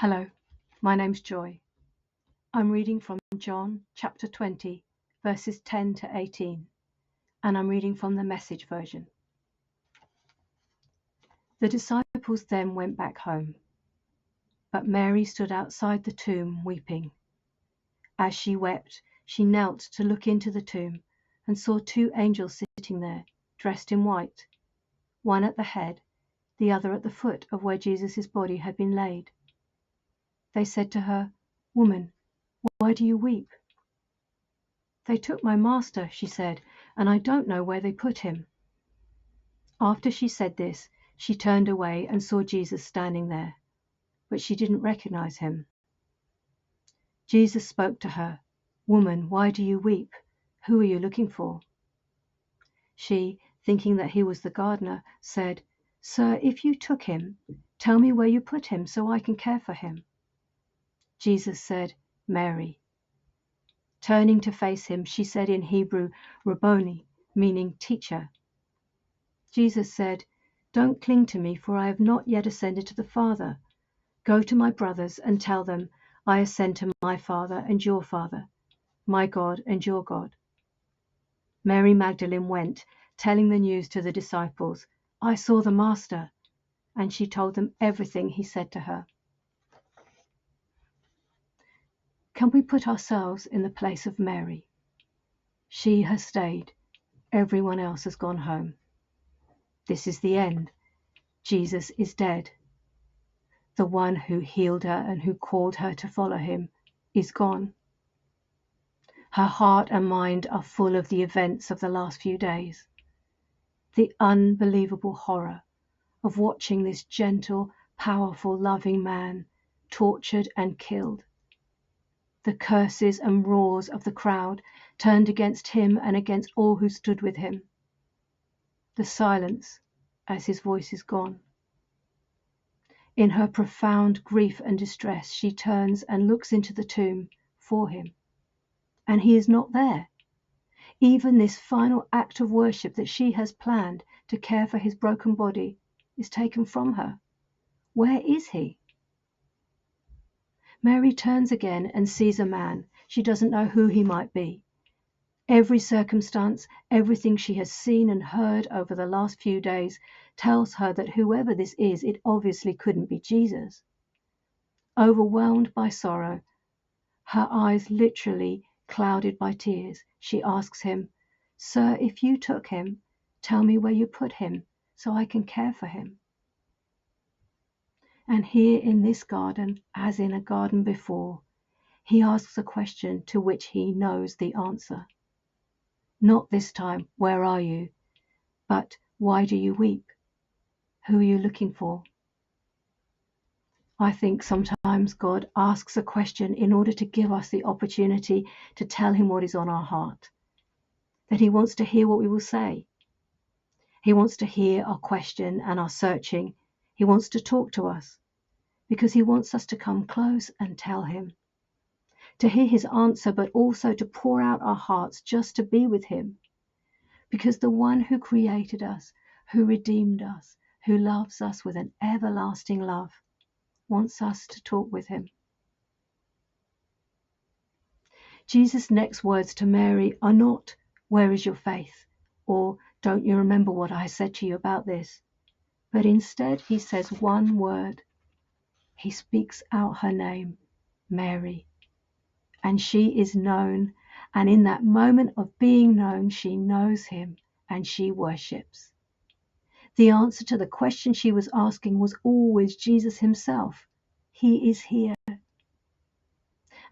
Hello, my name's Joy. I'm reading from John chapter 20, verses 10 to 18, and I'm reading from the Message version. The disciples then went back home, but Mary stood outside the tomb weeping. As she wept, she knelt to look into the tomb and saw two angels sitting there, dressed in white, one at the head, the other at the foot of where Jesus' body had been laid. They said to her, "Woman, why do you weep?" "They took my master," she said, "and I don't know where they put him." After she said this, she turned away and saw Jesus standing there, but she didn't recognize him. Jesus spoke to her, "Woman, why do you weep? Who are you looking for?" She, thinking that he was the gardener, said, "Sir, if you took him, tell me where you put him so I can care for him." Jesus said, "Mary." Turning to face him, she said in Hebrew, "Rabboni," meaning teacher. Jesus said, "Don't cling to me, for I have not yet ascended to the Father. Go to my brothers and tell them, I ascend to my Father and your Father, my God and your God." Mary Magdalene went, telling the news to the disciples, "I saw the Master," and she told them everything he said to her. Can we put ourselves in the place of Mary? She has stayed. Everyone else has gone home. This is the end. Jesus is dead. The one who healed her and who called her to follow him is gone. Her heart and mind are full of the events of the last few days. The unbelievable horror of watching this gentle, powerful, loving man tortured and killed. The curses and roars of the crowd turned against him and against all who stood with him. The silence as his voice is gone. In her profound grief and distress, she turns and looks into the tomb for him, and he is not there. Even this final act of worship that she has planned to care for his broken body is taken from her. Where is he? Mary turns again and sees a man. She doesn't know who he might be. Every circumstance, everything she has seen and heard over the last few days tells her that whoever this is, it obviously couldn't be Jesus. Overwhelmed by sorrow, her eyes literally clouded by tears, she asks him, "Sir, if you took him, tell me where you put him so I can care for him." And here in this garden, as in a garden before, he asks a question to which he knows the answer. Not this time, "Where are you?" but "Why do you weep? Who are you looking for?" I think sometimes God asks a question in order to give us the opportunity to tell him what is on our heart, that he wants to hear what we will say. He wants to hear our question and our searching. He wants to talk to us because he wants us to come close and tell him, to hear his answer, but also to pour out our hearts just to be with him. Because the one who created us, who redeemed us, who loves us with an everlasting love, wants us to talk with him. Jesus' next words to Mary are not, "Where is your faith?" or "Don't you remember what I said to you about this?" But instead he says one word. He speaks out her name, Mary. And she is known, and in that moment of being known, she knows him and she worships. The answer to the question she was asking was always Jesus himself. He is here.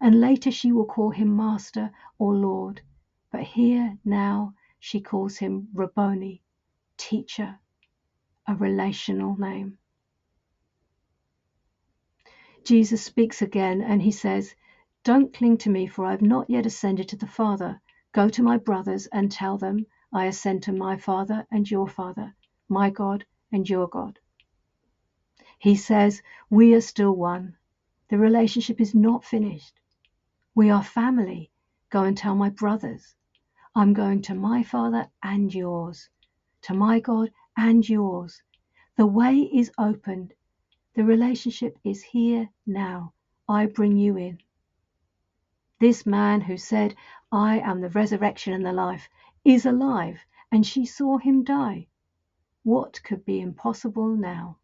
And later she will call him Master or Lord, but here now she calls him Rabboni, teacher, a relational name. Jesus speaks again and he says, "Don't cling to me, for I have not yet ascended to the Father. Go to my brothers and tell them, I ascend to my Father and your Father, my God and your God." He says, we are still one. The relationship is not finished. We are family. Go and tell my brothers. I'm going to my Father and yours, to my God and yours. The way is opened. The relationship is here now. I bring you in. This man who said, I am the resurrection and the life, is alive, and she saw him die. What could be impossible now?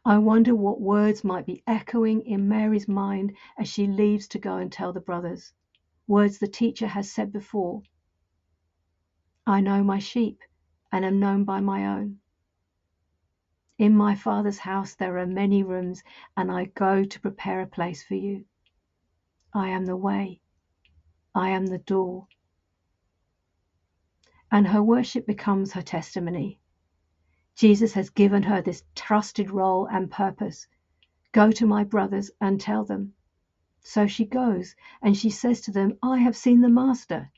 I wonder what words might be echoing in Mary's mind as she leaves to go and tell the brothers. Words the teacher has said before. I know my sheep and am known by my own. In my Father's house there are many rooms, and I go to prepare a place for you. I am the way. I am the door. And her worship becomes her testimony. Jesus has given her this trusted role and purpose. Go to my brothers and tell them. So she goes, and she says to them, I have seen the Master.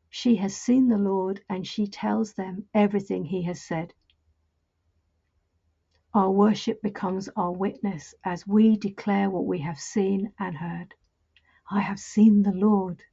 She has seen the Lord, and she tells them everything he has said. Our worship becomes our witness as we declare what we have seen and heard. I have seen the Lord.